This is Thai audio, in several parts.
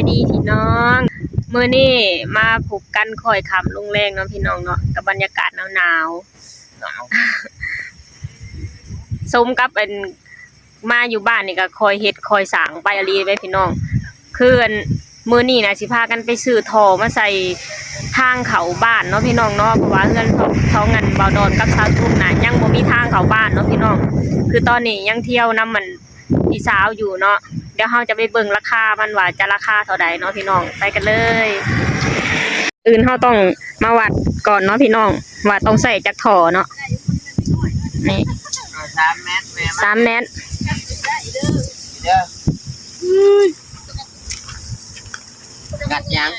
ายดีพี่น้องมื้อนี้มาพบกันค่อยค่ำลงแรงเนาะพี่น้องเนาะกับบรรยากาศหนาวๆสมกับเป็นมาอยู่บ้านนี่ก็คอยเฮ็ดคอยสร้างไปอลีไปพี่น้องคือมื้อนี้นะสิพากันไปซื้อท่อมาใส่ทางเขาบ้านเนาะพี่น้องเนาะเพราะว่าเฮือนเขางันเบาดอนกับชาวทุ่งน่ะยังบ่มีทางเข้าบ้านเนาะพี่น้องคือตอนนี้ยังเที่ยวนํมันพี่สาวอยู่เนาะเดี๋ยวเราจะไปเบิ่งราคามันว่าจะราคาเท่าใดเนาะพี่น้องไปกันเลยอื่นเราต้องมาวัดก่อนเนาะพี่น้องว่าต้องใส่จักท่อเนาะนี่3 เมตร3 เมตรกัดยัง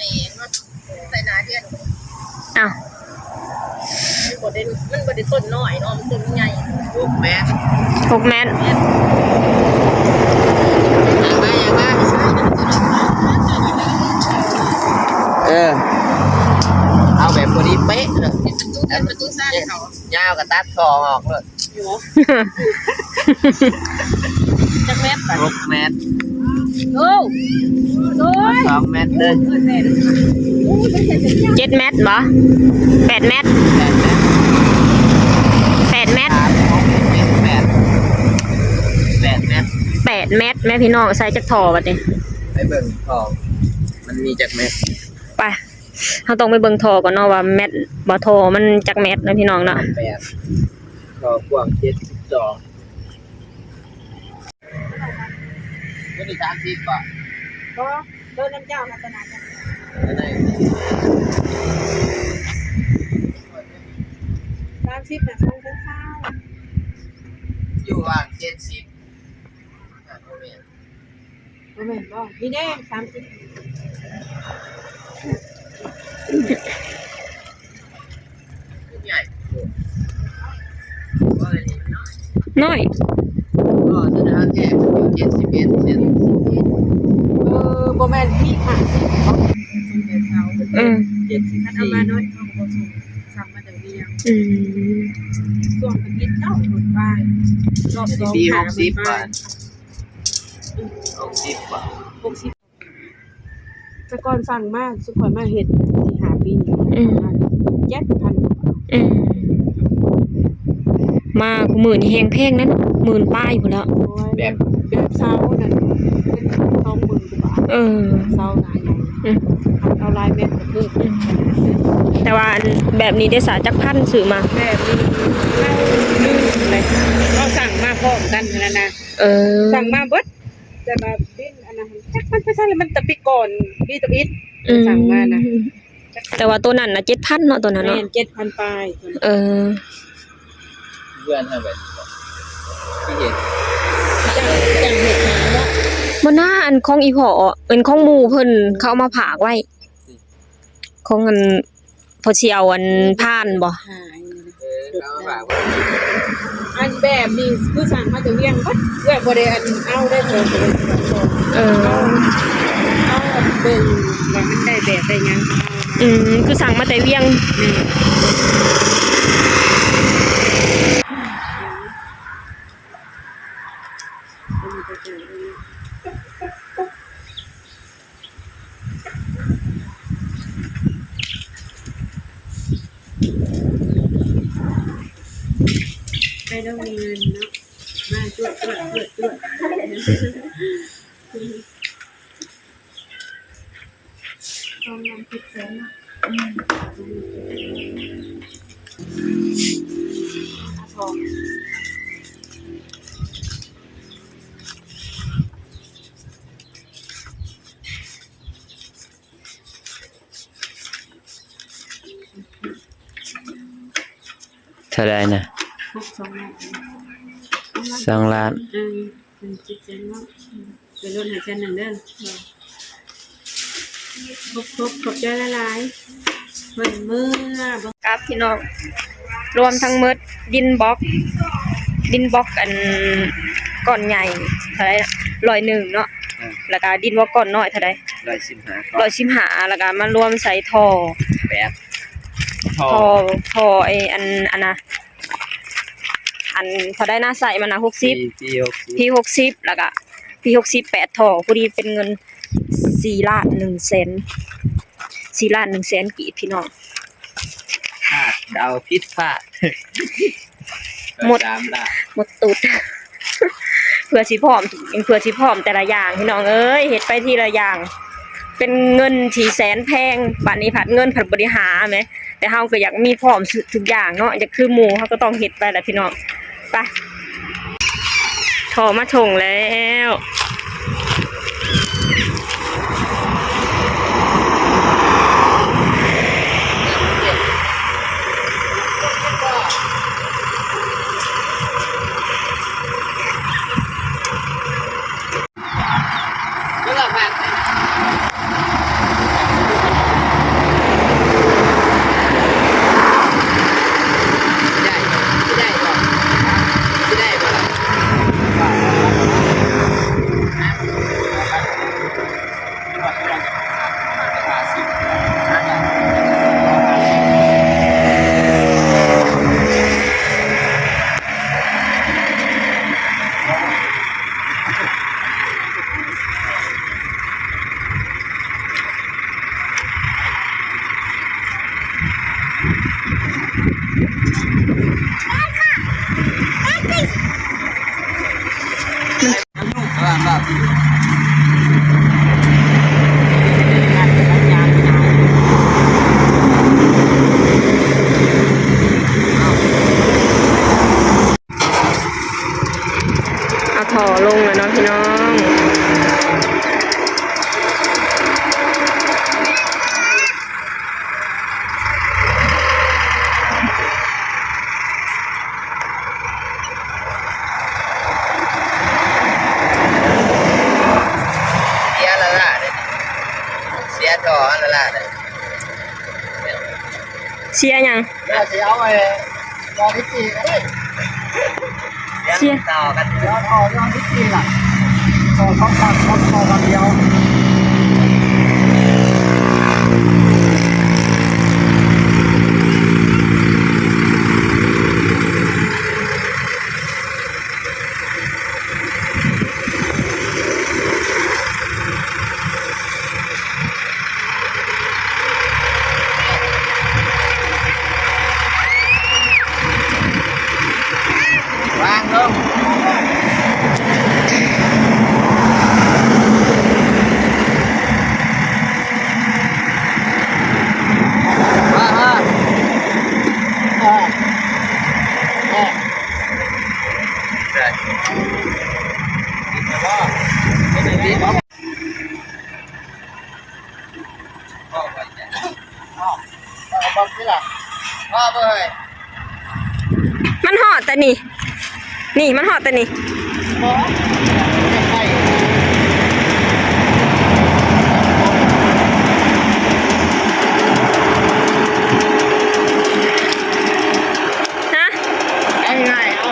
ใส่หนาเดือนอ้าวมันบ่ได้ต้นน้อยเนาะมันต้นใหญ่6 เมตร6 เมตรเอาแบบพอดีเป๊ะเลยประตูซ่าเขายาวกับตัดคอออกเลยจักเมตร6 เมตรโอ้2 เมตรเลย7 เมตรบ่8 เมตร8 เมตร8 เมตรแม่พี่น้องใส่จักท่อบัดนี้ไปเบิ่งท่อมันมีจักเมตรไปเราต้องไปเบิ่งท่อก่อนเนาะว่าเมตรบ่ท่อมันจักเมตรนะพี่น้องเนาะ8ท่อกว้าง72ก็มี30บ่ก็เดินน้ำเจ้ามาขนาดนั้น30น่ะ2,000อยู่ว่าง70บ่แม่นบ่นี่แน่30ใหญ่น้อยก็แสดงแค่อยู่71เซนบ่แม่นพี่50บ่74ถ้าเอามาน้อยเขาก็บ่ส่งสั่งมาแต่เวียงช่วงอาทิตย์เจ้าหมดไปรอบ2ปี60 บาท60 บาทแต่ก่อนสั่งมาสุขอยมาเฮ็ด4-5 ปี7,000มากูหมื่นแฮงแพงนั้น10,000ป้ายพุ่นแล้วแบบเซานั่นเป็น20,000กว่าบาทเซาหลายเอาลายแม่นก็คือแต่ว่าแบบนี้ได้สาจักพันซื้อมาแบบนี้เราลืมเลยเราสั่งมาพร้อมกันนั่นน่ะสั่งมาเบิดแต่แบบดิ้นอันนั้นจักมันไปซั่นแล้วมันตะปิก่อนพี่ตะอิดสั่งมานะแต่ว่าตัวนั้นน่ะ 7,000 เนาะตัวนั้นเนาะ 7,000 ปลายเพื่อนเอาแบบที่เห็นจังเฮ็ดหาเนาะบ่น่าอันของอีพ่อเป็นของหมู่เพิ่นเขาเอามาฝากไว้ของอันพอสิเอาอันผ่านบ่อันแบบนี้คือสั่งมาจะเวียงบัดบ่ได้อันเอาได้โเอาเบิ่งว่ามันได้แบบได้หยังคือสั่งมาแต่เวียงไม่ต้องมีเงินเนาะมาจวดต้องนำผิดแสนนะทองเท่าไรนะ2 ล้านเป็น7 แสนเนาะเป็นรถให้แสน1เด้อครบขอบใจหลายๆเพิ่นมื้อครับพี่น้องรวมทั้งหมดดินบล็อกอันก้อนใหญ่เท่าไหร่น่ะ101เนาะแล้วก็ดินบล็อกก้อนน้อยเท่าใด115แล้วก็มารวมใส่ท่อแบบท่อไอ้อันน่ะอันเขาได้หน้าใส่มันนะ60 P60 แล้วก็ P60 8ท่อพอดีเป็นเงิน 4,100,000กีบพี่น้อง เดาพิษพลาด หมด 3 ล้าน หมดตุด เพื่อสิพร้อมแต่ละอย่างพี่น้องเอ้ยเฮ็ดไปทีละอย่าง เป็นเงินที่แสนแพงบัดนี้ผัดเงินผัดบริหารแหมแต่เฮาก็อยากมีพร้อมทุกอย่างเนาะอยากคือหมู่เฮาก็ต้องเฮ็ดไปแหละพี่น้องไปถอมาชงแล้วแล้วก็ผ่านได้บ่ล่ะเอาถอลงแล้วเนาะพี่น้องเสียต่อละล่ะเด้ เชียร์ยัง เสียเอาไว้รอพิธีกันเสียต่อกันเดี๋ยวต่อรอพิธีล่ะต่อเขาตัดเขาต่อกันเดียววางลงมันหอดแต่นี่มันหอดแต่นี่ฮะ ง่ายๆเอา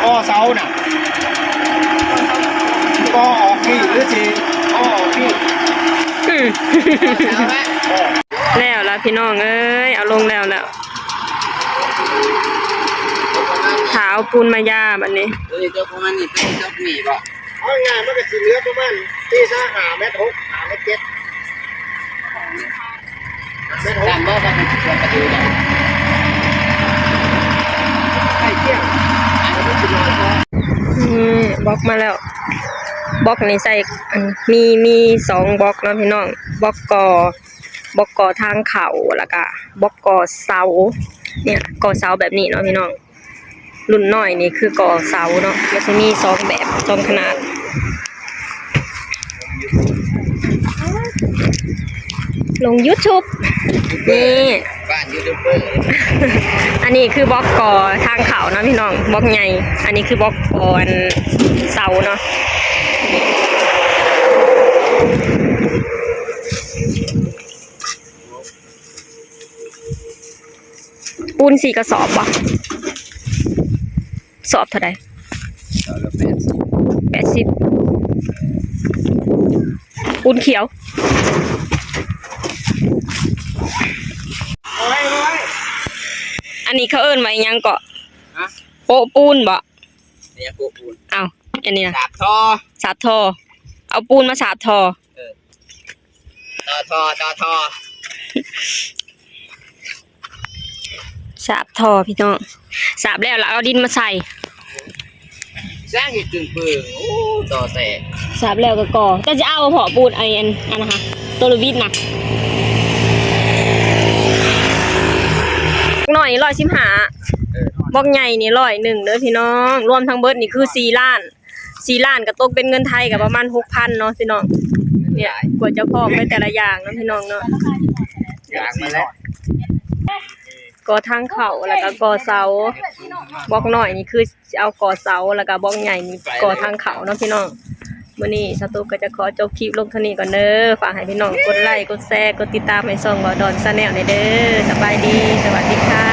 ก็เสาน่ะก็ออกพี่หรือจีก็ออกพี่ แล้วล่ะพี่น้องเอ้ยเอาลงแล้วขาวปูนมายาบัดนี้ เจ้าประมาณนี้เป็นเจ้าหมีบ่เอาง่ายมันก็สิเหลือประมาณตีซ่า5 เมตร 6 5 เมตร 7 เมตร 6ตามบ่ก็เป็นตัวกระดูกใกล้เคียงอันนี้สิน้อยพอบ ล็อกมาแล้วบล็อกนี้ใส่มี2บล็อกเนาะพี่น้องบล็อกก่อทางเขาแล้วก็บล็อกก่อเสาเนี่ยก่อเสาแบบนี้เนาะพี่น้องรุ่นน้อยนี่คือก่อเสาเนาะมันจะมี2แบบ2ขนาดลง YouTube นี่ บ้านยูทูบเบอร์ อันนี้คือบล็อกก่อทางเขาเนาะพี่น้องบล็อกใหญ่อันนี้คือบล็อกก่อเสาเนาะปูน4 กระสอบบ่สอบเท่าใด80ปูนเขียวอันนี้เขาเอิ้นไว้ยังเกาะโปะปูนบ่ เนี่ยปูน เอาอันนี้นะ ดาบท่อ สาดทอเอา เอาปูนมาสาบทอ ต่อทอ สาบทอพี่น้องสาบแล้วเอาดินมาใส่ สร้างเหตุจึงปืนโอ้ต่อแตก สาบแล้วก็ก่อจะเอาพอปูนอันนะคะตัวลูวิทนะหน่อย115บอกใหญ่นี่101เด้อพี่น้องรวมทั้งเบิดนี่คือ4 ล้านก็ตกเป็นเงินไทยกับประมาณ 6,000 เนาะพี่น้องเนี่ยกว่าจะพร้อมไปแต่ละอย่างเนาะพี่น้องเนาะ อยากมาแล้ว ก่อทางเข้าแล้วก็ก่อเสาบอกหน่อยนี่คือเอาก่อเสาแล้วก็บอกใหญ่นี่ก่อทางเข้าเนาะพี่น้องมื้อนี้สตูก็จะขอจบคลิปลงเท่านี้ก่อนเด้อฝากให้พี่น้องกดไลค์กดแชร์กดติดตามให้ช่องบ่ดอนชาแนลเด้อสบายดีสวัสดีค่ะ